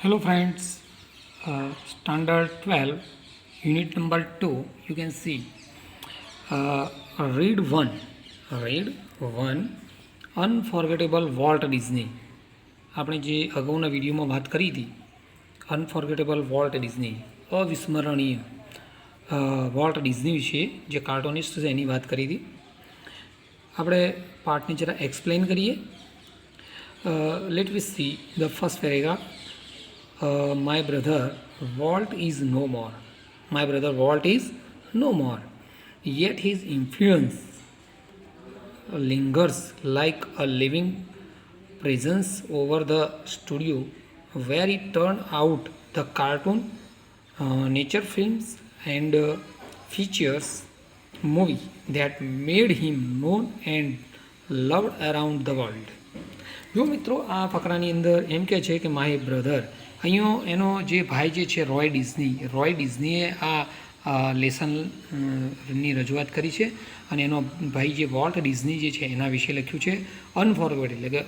Hello friends, standard 12, unit number 2, you can see read 1, read 1, unforgettable Walt Disney. આપણે જે અગાઉના વિડીયોમાં વાત કરી હતી અનફોર્ગેટેબલ વોલ્ટ ડિઝની અવિસ્મરણીય વોલ્ટ ડિઝની વિશે જે કાર્ટૂનિસ્ટ છે એની વાત કરી હતી. આપણે પાર્ટને જરા એક્સપ્લેન કરીએ. Let we see the first paragraph. My brother Walt is no more. My brother Walt is no more. Yet his influence lingers like a living presence over the studio where he turned out the cartoon, nature films, and features movie that made him known and loved around the world. જો મિત્રો આ ફકરાની અંદર એમ કહે છે કે my brother, અહીંયા એનો જે ભાઈ જે છે રોય ડિઝનીએ આ લેસનની રજૂઆત કરી છે અને એનો ભાઈ જે વોલ્ટ ડિઝની જે છે એના વિશે લખ્યું છે અનફોરગેટ, એટલે કે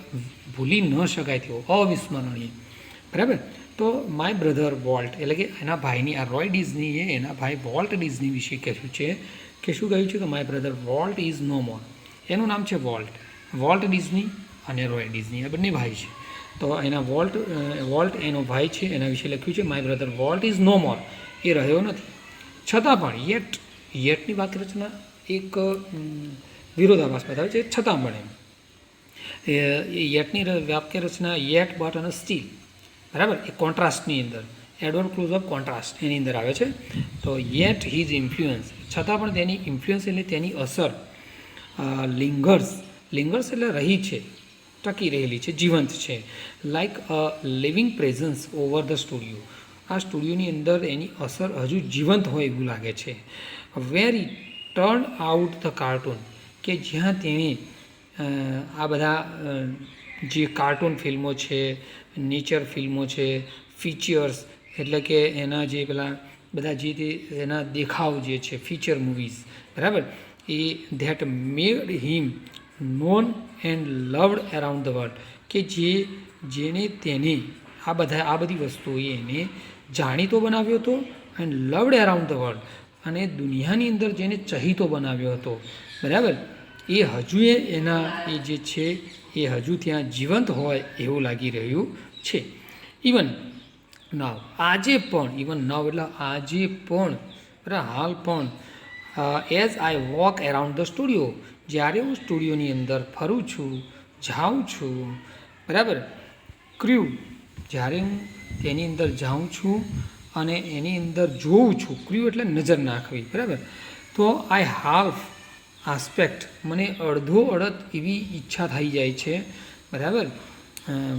ભૂલી ન શકાય તેવો, અવિસ્મરણીય. બરાબર. તો માય બ્રધર વોલ્ટ એટલે કે એના ભાઈની, આ રોય ડિઝનીએ એના ભાઈ વોલ્ટ ડિઝની વિશે કહ્યું છે કે શું કહ્યું છે કે my brother Walt is no more. એનું નામ છે વોલ્ટ ડિઝની અને રોય ડિઝની, આ બંને ભાઈ છે. તો એના વોલ્ટ એનો ભાઈ છે, એના વિશે લખ્યું છે my brother Walt is no more. એ રહ્યો નથી, છતાં પણ યેટની વાક્ય રચના એક વિરોધાભાસ બતાવે છે, છતાં પણ એમ યેટની વાક્ય રચના યેટ બટ અને સ્ટીલ, બરાબર, એ કોન્ટ્રાસ્ટની અંદર એડવર્ડ ક્લોઝ ઓફ કોન્ટ્રાસ્ટ એની અંદર આવે છે. તો યેટ હિઝ ઇન્ફ્લુઅન્સ, છતાં પણ તેની ઇન્ફ્લુઅન્સ એટલે તેની અસર લિંગર્સ એટલે રહી છે, ટકી રહેલી છે, જીવંત છે. Like a living presence over the studio, આ સ્ટુડિયોની અંદર એની અસર હજુ જીવંત હોય એવું લાગે છે. વેર ઈ ટર્ન આઉટ ધ કાર્ટૂન, કે જ્યાં તેણે આ બધા જે કાર્ટૂન ફિલ્મો છે, નેચર ફિલ્મો છે, ફીચર્સ એટલે કે એના જે પેલા બધા જે તે એના દેખાવ જે છે, ફીચર મૂવીઝ, બરાબર, એ that made him known and loved around the world, કે જેને તેને આ બધી વસ્તુઓએ એને જાણીતો બનાવ્યો હતો, and loved around the world, અને દુનિયાની અંદર જેને ચહીતો બનાવ્યો હતો, બરાબર, એ હજુ એના એ જે છે એ હજુ ત્યાં જીવંત હોય એવું લાગી રહ્યું છે. ઇવન નાવ, આજે પણ, બરાબર, હાલ પણ, as I walk around the studio, જ્યારે હું સ્ટુડિયોની અંદર ફરું છું, જાઉં છું, બરાબર, ક્ર્યુ, જ્યારે હું તેની અંદર જાઉં છું અને એની અંદર જોઉં છું, ક્ર્યુ એટલે નજર નાખવી, બરાબર, તો આઈ હાલ્ફ આસ્પેક્ટ, મને અડધો અડધ એવી ઈચ્છા થઈ જાય છે, બરાબર,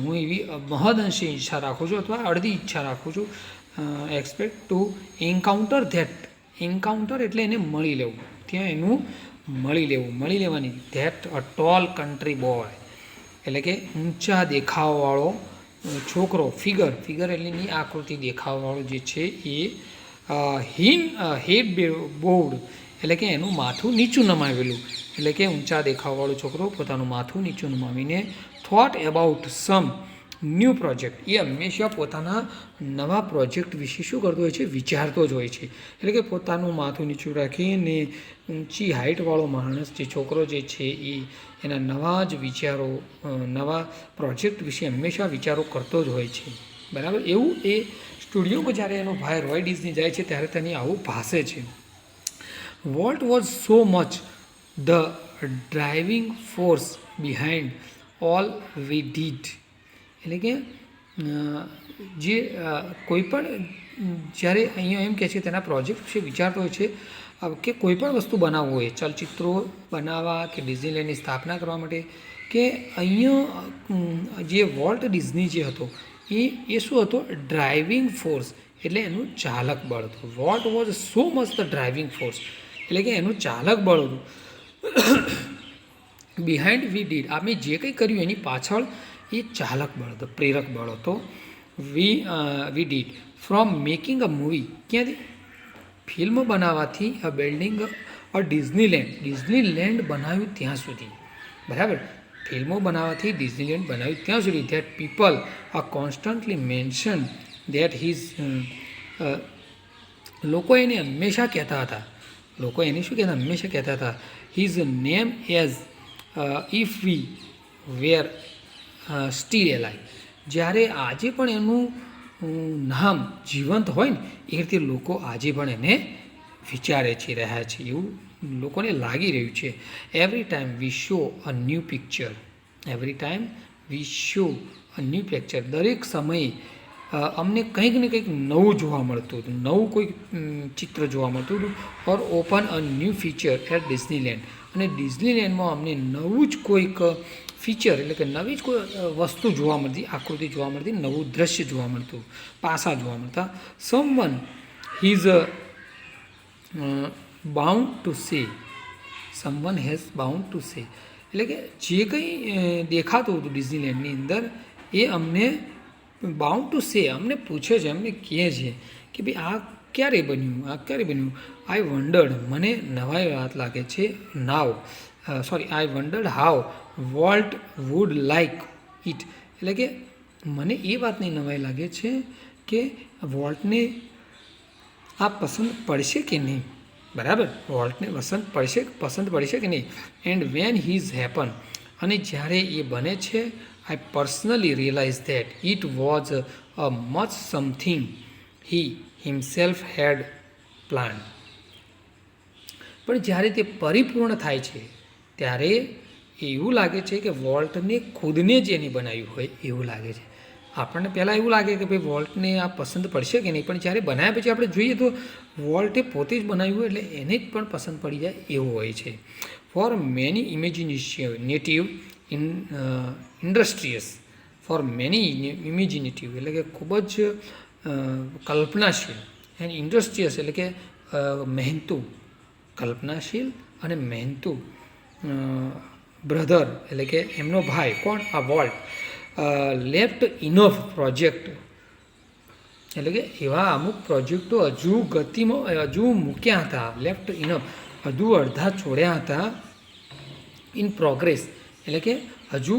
હું એવી મહદઅંશે ઈચ્છા રાખું છું અથવા અડધી ઈચ્છા રાખું છું, એક્સપેક્ટ ટુ એન્કાઉન્ટર એટલે એને મળી લેવું, ત્યાં એનું મળી લેવાની. That a tall country boy એટલે કે ઊંચા દેખાવવાળો છોકરો, ફિગર એટલે એની આકૃતિ દેખાવવાળો જે છે એ હેડ બોર્ડ એટલે કે એનું માથું નીચું નમાવેલું, એટલે કે ઊંચા દેખાવવાળો છોકરો પોતાનું માથું નીચું નમાવીને thought about some new project, એ હંમેશા પોતાના નવા પ્રોજેક્ટ વિશે શું કરતો હોય છે, વિચારતો જ હોય છે. એટલે કે પોતાનું માથું નીચું રાખીને ઊંચી હાઇટવાળો માણસ જે છોકરો જે છે એ એના નવા જ વિચારો, નવા પ્રોજેક્ટ વિશે હંમેશા વિચારો કરતો જ હોય છે, બરાબર. એવું એ સ્ટુડિયોમાં જ્યારે એનો ભાઈ રોય ડિઝની જાય છે ત્યારે તેની આવું ભાસે છે. Volt was so much the driving force behind all we did, એટલે કે જે કોઈ પણ જ્યારે અહીંયા એમ કહે છે તેના પ્રોજેક્ટ વિશે વિચારતો હોય છે કે કોઈ પણ વસ્તુ બનાવવું હોય, ચલચિત્રો બનાવવા કે ડિઝનીલેન્ડની સ્થાપના કરવા માટે, કે અહીંયા જે વોલ્ટ ડિઝની જે હતો એ શું હતો, ડ્રાઇવિંગ ફોર્સ એટલે એનું ચાલક બળ હતું. Volt was so much the driving force એટલે કે એનું ચાલક બળ હતું. બિહાઇન્ડ વી ડીડ, આપણે જે કંઈ કર્યું એની પાછળ એ ચાલક બળ હતો, પ્રેરક બળ હતો. We did from making a movie, ક્યાંથી, ફિલ્મ બનાવવાથી, બિલ્ડિંગ અ ડિઝનીલેન્ડ બનાવ્યું ત્યાં સુધી, બરાબર, ફિલ્મો બનાવવાથી ડિઝનીલેન્ડ બનાવ્યું ત્યાં સુધી that people are constantly mention that his લોકો એને હંમેશા કહેતા હતા, લોકો એને શું કહેતા હંમેશા કહેતા હતા his name as if we were still alive. જ્યારે આજે પણ એનું નામ જીવંત હોય ને એ રીતે લોકો આજે પણ એને વિચારે છે રહ્યા છે એવું લોકોને લાગી રહ્યું છે. Every time V saw a new picture, every time V saw a new picture, દરેક સમયે અમને કંઈક ને કંઈક નવું જોવા મળતું હતું, નવું કોઈક ચિત્ર જોવા મળતું હતું. Or open a new feature at Disneyland, અને ડિઝનીલેન્ડમાં અમને નવું જ કોઈક ફીચર એટલે કે નવી જ કોઈ વસ્તુ જોવા મળતી, આકૃતિ જોવા મળતી, નવું દ્રશ્ય જોવા મળતું, પાસા જોવા મળતા. Someone his bound to say, someone has bound to say, એટલે કે જે કંઈ દેખાતું હતું ડિઝનીલેન્ડની અંદર એ અમને બાઉન્ડ ટુ સે અમને પૂછે છે, અમને કહે છે કે ભાઈ આ ક્યારે બન્યું, આ ક્યારે બન્યું. આઈ વન્ડર્ડ, મને નવાઈ વાત લાગે છે now, I wondered how Walt would like it, એટલે કે મને એ વાતની નવાઈ લાગે છે કે વોલ્ટને આ પસંદ પડશે કે નહીં, બરાબર, વોલ્ટને પસંદ પડશે કે નહીં. એન્ડ વેન હીઝ હેપન, અને જ્યારે એ બને છે I personally realise that it was a much something he himself had plan. પણ જ્યારે તે પરિપૂર્ણ થાય છે ત્યારે એવું લાગે છે કે વોલ્ટને ખુદને જ એને બનાવ્યું હોય એવું લાગે છે. આપણને પહેલાં એવું લાગે કે ભાઈ વોલ્ટને આ પસંદ પડશે કે નહીં, પણ જ્યારે બનાવ્યા પછી આપણે જોઈએ તો વોલ્ટે પોતે જ બનાવ્યું એટલે એને જ પણ પસંદ પડી જાય એવું હોય છે. For many imaginative ઇન્ડસ્ટ્રીયસ, for many imaginative એટલે કે ખૂબ જ કલ્પનાશીલ, એન્ડ ઇન્ડસ્ટ્રીયસ એટલે કે મહેનતુ, કલ્પનાશીલ અને મહેનતુ બ્રધર એટલે કે એમનો ભાઈ કોણ, આ વોલ્ટ, લેફ્ટ ઇનફ પ્રોજેક્ટ એટલે કે એવા અમુક પ્રોજેક્ટો હજુ મૂક્યા હતા, લેફ્ટ ઇનફ હજુ અડધા છોડ્યા હતા, ઇન પ્રોગ્રેસ એટલે કે હજુ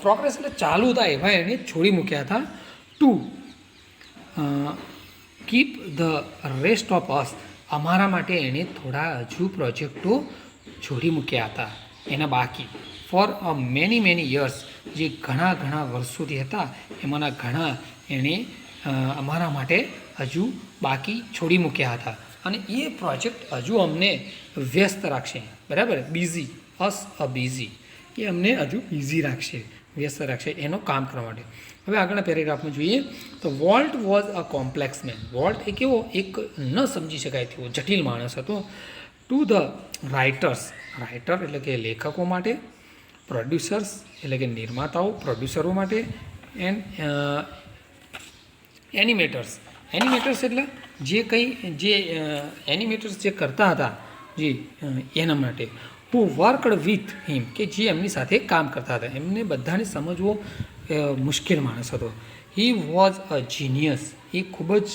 પ્રોગ્રેસ એટલે ચાલુ હતા એવા એને છોડી મૂક્યા હતા. To keep the rest of us, અમારા માટે એણે થોડા હજુ પ્રોજેક્ટો છોડી મૂક્યા હતા એના બાકી. ફોર અ મેની યર્સ, જે ઘણા વર્ષોથી હતા એમાંના ઘણા એણે અમારા માટે હજુ બાકી છોડી મૂક્યા હતા, અને એ પ્રોજેક્ટ હજુ અમને વ્યસ્ત રાખશે, બરાબર, બિઝી, અસ અ બિઝી, એ અમને હજુ બિઝી રાખશે, વ્યસ્ત રાખશે એનો કામ કરવા માટે. હવે આગળના પેરેગ્રાફમાં જોઈએ તો Walt was a complex man, Walt એ કેવો એક ન સમજી શકાય તેવો જટિલ માણસ હતો. ટુ ધ રાઇટર્સ, રાઇટર એટલે કે લેખકો માટે, પ્રોડ્યુસર્સ એટલે કે નિર્માતાઓ પ્રોડ્યુસરો માટે, એન્ડ એનિમેટર્સ, એનિમેટર્સ એટલે જે એનિમેટર્સ જે કરતા હતા જે એના માટે. હુ વર્કડ વિથ હિમ, કે જે એમની સાથે કામ કરતા હતા, એમને બધાને સમજવો મુશ્કેલ માણસ હતો. હી વોઝ અ જીનિયસ, એ ખૂબ જ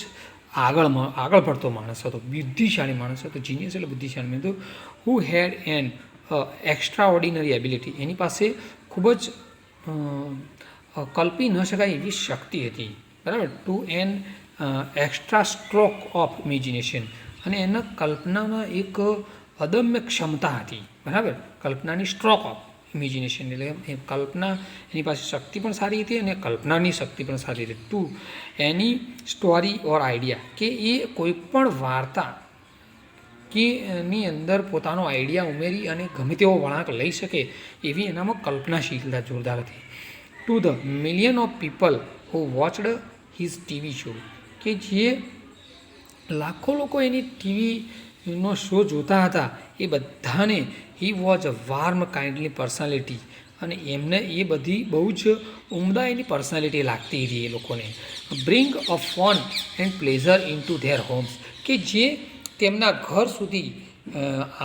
આગળ પડતો માણસ હતો, બુદ્ધિશાળી માણસ હતો, જીનિયસ એટલે બુદ્ધિશાળી હતો. Who had an extraordinary ability, એની પાસે ખૂબ જ કલ્પી ન શકાય એવી શક્તિ હતી, બરાબર. To an extra stroke of imagination, અને એના કલ્પનામાં એક અદમ્ય ક્ષમતા હતી, બરાબર, કલ્પનાની સ્ટ્રોક ઓફ ઇમેજિનેશન એટલે એ કલ્પના, એની પાસે શક્તિ પણ સારી હતી અને કલ્પનાની શક્તિ પણ સારી હતી. ટુ એની સ્ટોરી ઓર આઈડિયા, કે એ કોઈ પણ વાર્તા કે એની અંદર પોતાનો આઈડિયા ઉમેરી અને ગમે તેવો વળાંક લઈ શકે એવી એનામાં કલ્પનાશીલતા જોરદાર હતી. To the million of people who watched his TV show, કે જે લાખો લોકો એની ટીવીનો શો જોતા હતા એ બધાને he was a warm kindly personality, અને એમને એ બધી બહુ જ ઉમદા એની પર્સનાલિટી લાગતી હતી એ લોકોને. Bring a fun and pleasure into their homes, કે જે તેમના ઘર સુધી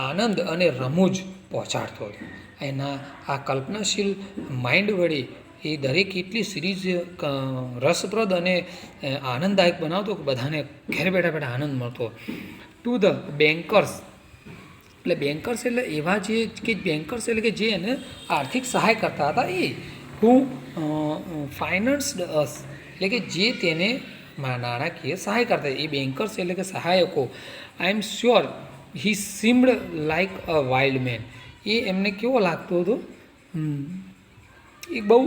આનંદ અને રમૂજ પહોંચાડતો હતો. એના આ કલ્પનાશીલ માઇન્ડ વડે એ દરેક એટલી સિરીઝ રસપ્રદ અને આનંદદાયક બનાવતો કે બધાને ઘેર બેઠા આનંદ મળતો. ટુ ધ બેન્કર્સ એટલે બેન્કર્સ એટલે એવા જે કે બેન્કર્સ એટલે કે જે એને આર્થિક સહાય કરતા હતા એ હુ ફાઇનાન્સ્ડ અસ એટલે કે જે તેને નાણાકીય સહાય કરતા એ બેન્કર્સ એટલે કે સહાયકો. I am sure he seemed like a wild man. એ એમને કેવો લાગતો હતો, એ બહુ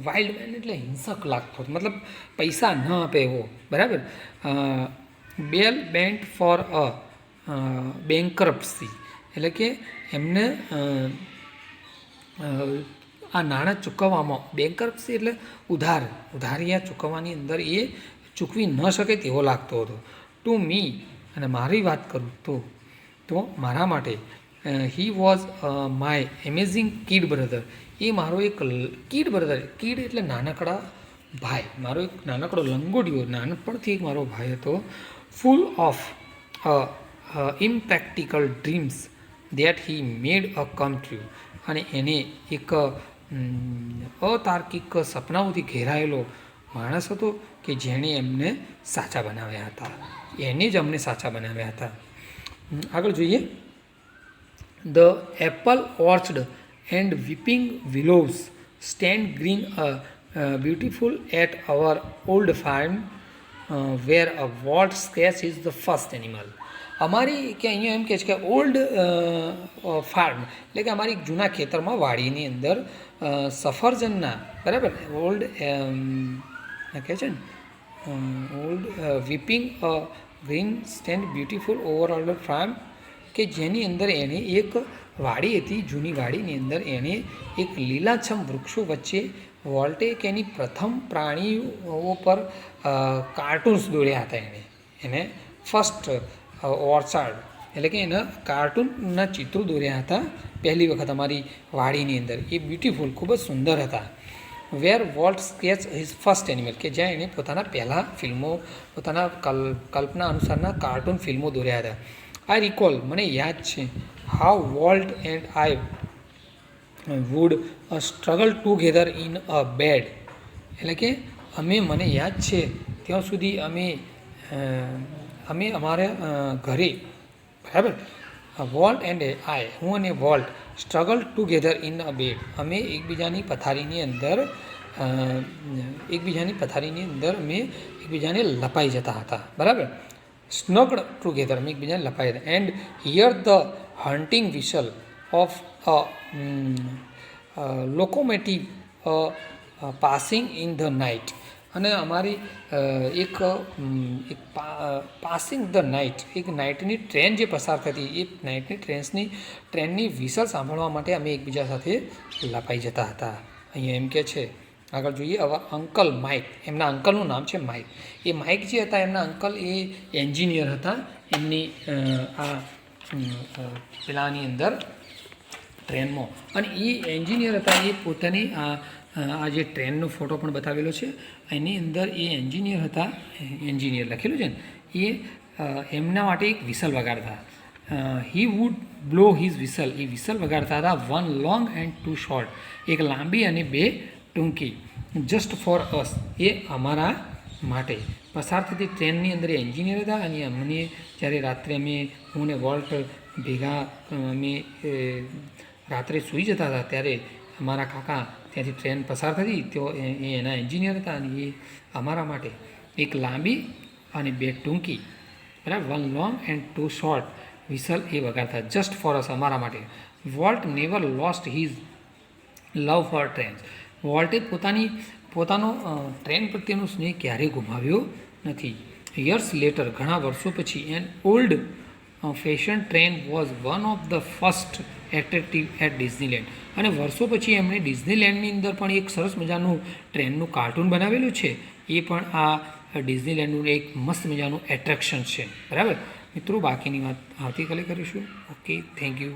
વાઇલ્ડ મેન એટલે હિંસક લાગતો હતો, મતલબ પૈસા ન આપે એવો. બરાબર. બેલ બેન્ટ ફોર અ બેન્કરપ્સી એટલે કે એમને આ નાણાં ચૂકવવામાં, બેન્કરપ્સી એટલે ઉધારિયા ચૂકવવાની અંદર એ ચૂકવી ન શકે તેવો લાગતો હતો. ટુ મી, અને મારી વાત કરું તો મારા માટે he was my amazing kid brother. એ મારો એક કિડ બ્રધર, કિડ એટલે નાનકડા ભાઈ, મારો એક નાનકડો લંગોડિયો નાનપણથી એક મારો ભાઈ હતો. Full of impractical dreams that he made a come true. અને એને એક અતાર્કિક સપનાઓથી ઘેરાયેલો માણસ હતો કે જેણે એમને સાચા બનાવ્યા હતા, એને જ અમને સાચા બનાવ્યા હતા. આગળ જોઈએ. The apple orchard and weeping willows stand green beautiful at our old farm where a Walt sketch is the first animal. અમારી કે અહીંયા એમ કહે છે કે ઓલ્ડ ફાર્મ એટલે કે અમારી જૂના ખેતરમાં વાડીની અંદર સફરજનના, બરાબર, ઓલ્ડ કહે છે ને old weeping green stand beautiful overall farm, કે જેની અંદર એને એક વાડી હતી, જૂની વાડીની અંદર એને એક લીલાછમ વૃક્ષો વચ્ચે વોલ્ટે કે એની પ્રથમ પ્રાણીઓ પર કાર્ટૂન્સ દોર્યા હતા. એને ફર્સ્ટ ઓર્ચાર્ડ એટલે કે એના કાર્ટૂનના ચિત્રો દોર્યા હતા પહેલી વખત અમારી વાડીની અંદર. એ બ્યુટિફુલ, ખૂબ જ સુંદર હતા. Where Walt sketch his first animal, કે જ્યાં એણે પોતાના પહેલાં ફિલ્મો, પોતાના કલ્પના અનુસારના કાર્ટૂન ફિલ્મો દોર્યા હતા. આઈ રિકોલ, મને યાદ છે, how Walt and I would struggle together in a bed. એટલે કે મને યાદ છે ત્યાં સુધી અમે અમારા ઘરે, બરાબર, વોલ્ટ એન્ડ આઈ, હું અને Walt, struggle together in a bed, અમે એકબીજાની પથારીની અંદર અમે એકબીજાને લપાઈ જતા હતા. બરાબર. સ્નગ્ડ ટુગેધર, અમે એકબીજાને લપાઈ હતા. And hear the hunting whistle of a locomotive passing in the night. અને અમારી એક પાસિંગ ધ નાઇટ, એક નાઇટની ટ્રેન જે પસાર થતી, એ નાઇટની ટ્રેનની વિસલ સાંભળવા માટે અમે એકબીજા સાથે લપાઈ જતા હતા. અહીંયા એમ કે છે. આગળ જોઈએ. હવે અંકલ માઇક, એમના અંકલનું નામ છે માઇક. એ માઇક જે હતા એમના અંકલ એ એન્જિનિયર હતા. એમની આ પેલાની અંદર ટ્રેનમાં, અને એ એન્જિનિયર હતા. એ પોતાની આ જે ટ્રેનનો ફોટો પણ બતાવેલો છે એની અંદર એ એન્જિનિયર હતા, એન્જિનિયર લખેલું છે ને, એ એમના માટે એક વિસલ વગાડતા. He would blow his whistle, એ વિસલ વગાડતા હતા. One long and two short, એક લાંબી અને બે ટૂંકી. જસ્ટ ફોર અસ, એ અમારા માટે. પસાર થતી ટ્રેનની અંદર એન્જિનિયર હતા, અને અમને જ્યારે રાત્રે હું ને વોલ્ટ ભેગા અમે રાત્રે સૂઈ જતા હતા ત્યારે અમારા કાકા ત્યાંથી ટ્રેન પસાર થતી, તો એના એન્જિનિયર હતા, અને એ અમારા માટે એક લાંબી અને બે ટૂંકી, બરાબર, one long and two short whistle એ વગાડતા. જસ્ટ ફોર અસ, અમારા માટે. Walt never lost his love for trains. વોલ્ટે પોતાનો ટ્રેન પ્રત્યેનો સ્નેહ ક્યારેય ગુમાવ્યો નથી. યર્સ લેટર, ઘણા વર્ષો પછી, an old fashion train was one of the first attractive at Disneyland. અને વર્ષો પછી એમણે ડિઝનીલેન્ડની અંદર પણ એક સરસ મજાનું ટ્રેનનું કાર્ટૂન બનાવેલું છે. એ પણ આ ડિઝનીલેન્ડનું એક મસ્ત મજાનું એટ્રેક્શન છે. બરાબર મિત્રો, બાકીની વાત આવતીકાલે કરીશું. Okay, thank you.